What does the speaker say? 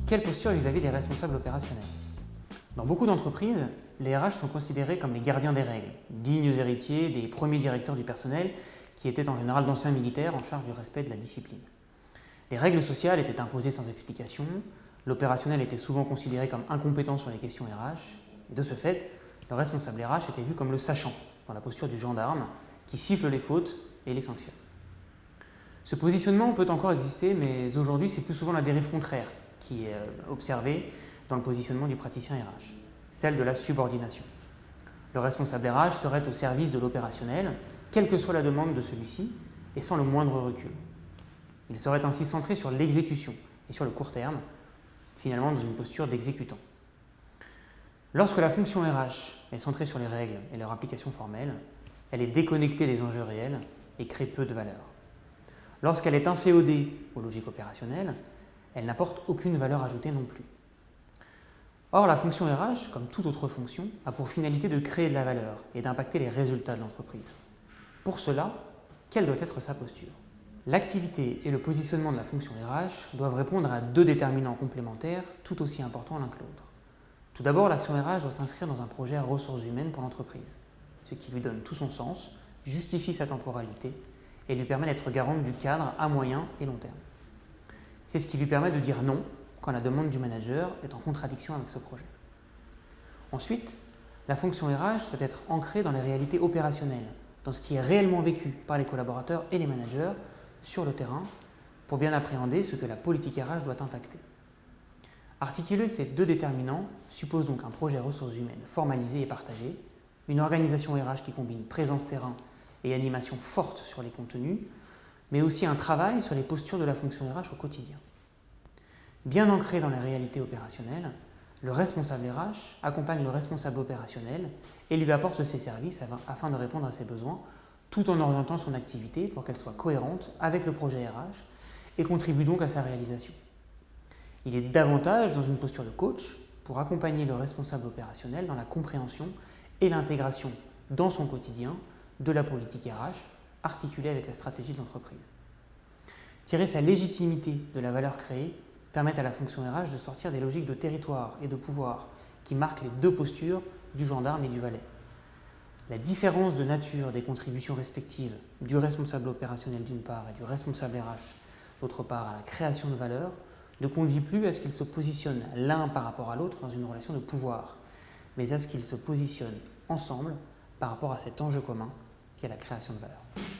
Quelle posture vis-à-vis des responsables opérationnels? Dans beaucoup d'entreprises, les RH sont considérés comme les gardiens des règles, dignes héritiers des premiers directeurs du personnel qui étaient en général d'anciens militaires en charge du respect de la discipline. Les règles sociales étaient imposées sans explication, l'opérationnel était souvent considéré comme incompétent sur les questions RH, et de ce fait, le responsable RH était vu comme le sachant, dans la posture du gendarme, qui siffle les fautes et les sanctionne. Ce positionnement peut encore exister, mais aujourd'hui c'est plus souvent la dérive contraire qui est observée dans le positionnement du praticien RH, celle de la subordination. Le responsable RH serait au service de l'opérationnel, quelle que soit la demande de celui-ci, et sans le moindre recul. Il serait ainsi centré sur l'exécution et sur le court terme, finalement dans une posture d'exécutant. Lorsque la fonction RH est centrée sur les règles et leur application formelle, elle est déconnectée des enjeux réels et crée peu de valeur. Lorsqu'elle est inféodée aux logiques opérationnelles, elle n'apporte aucune valeur ajoutée non plus. Or, la fonction RH, comme toute autre fonction, a pour finalité de créer de la valeur et d'impacter les résultats de l'entreprise. Pour cela, quelle doit être sa posture? L'activité et le positionnement de la fonction RH doivent répondre à deux déterminants complémentaires tout aussi importants l'un que l'autre. Tout d'abord, l'action RH doit s'inscrire dans un projet ressources humaines pour l'entreprise, ce qui lui donne tout son sens, justifie sa temporalité et lui permet d'être garante du cadre à moyen et long terme. C'est ce qui lui permet de dire non quand la demande du manager est en contradiction avec ce projet. Ensuite, la fonction RH doit être ancrée dans les réalités opérationnelles, dans ce qui est réellement vécu par les collaborateurs et les managers sur le terrain pour bien appréhender ce que la politique RH doit impacter. Articuler ces deux déterminants suppose donc un projet ressources humaines formalisé et partagé, une organisation RH qui combine présence terrain et animation forte sur les contenus, mais aussi un travail sur les postures de la fonction RH au quotidien. Bien ancré dans les réalités opérationnelles, le responsable RH accompagne le responsable opérationnel et lui apporte ses services afin de répondre à ses besoins, tout en orientant son activité pour qu'elle soit cohérente avec le projet RH et contribue donc à sa réalisation. Il est davantage dans une posture de coach pour accompagner le responsable opérationnel dans la compréhension et l'intégration dans son quotidien de la politique RH articulée avec la stratégie de l'entreprise. Tirer sa légitimité de la valeur créée permet à la fonction RH de sortir des logiques de territoire et de pouvoir qui marquent les deux postures du gendarme et du valet. La différence de nature des contributions respectives du responsable opérationnel d'une part et du responsable RH d'autre part à la création de valeur ne conduit plus à ce qu'ils se positionnent l'un par rapport à l'autre dans une relation de pouvoir, mais à ce qu'ils se positionnent ensemble par rapport à cet enjeu commun qui est la création de valeur.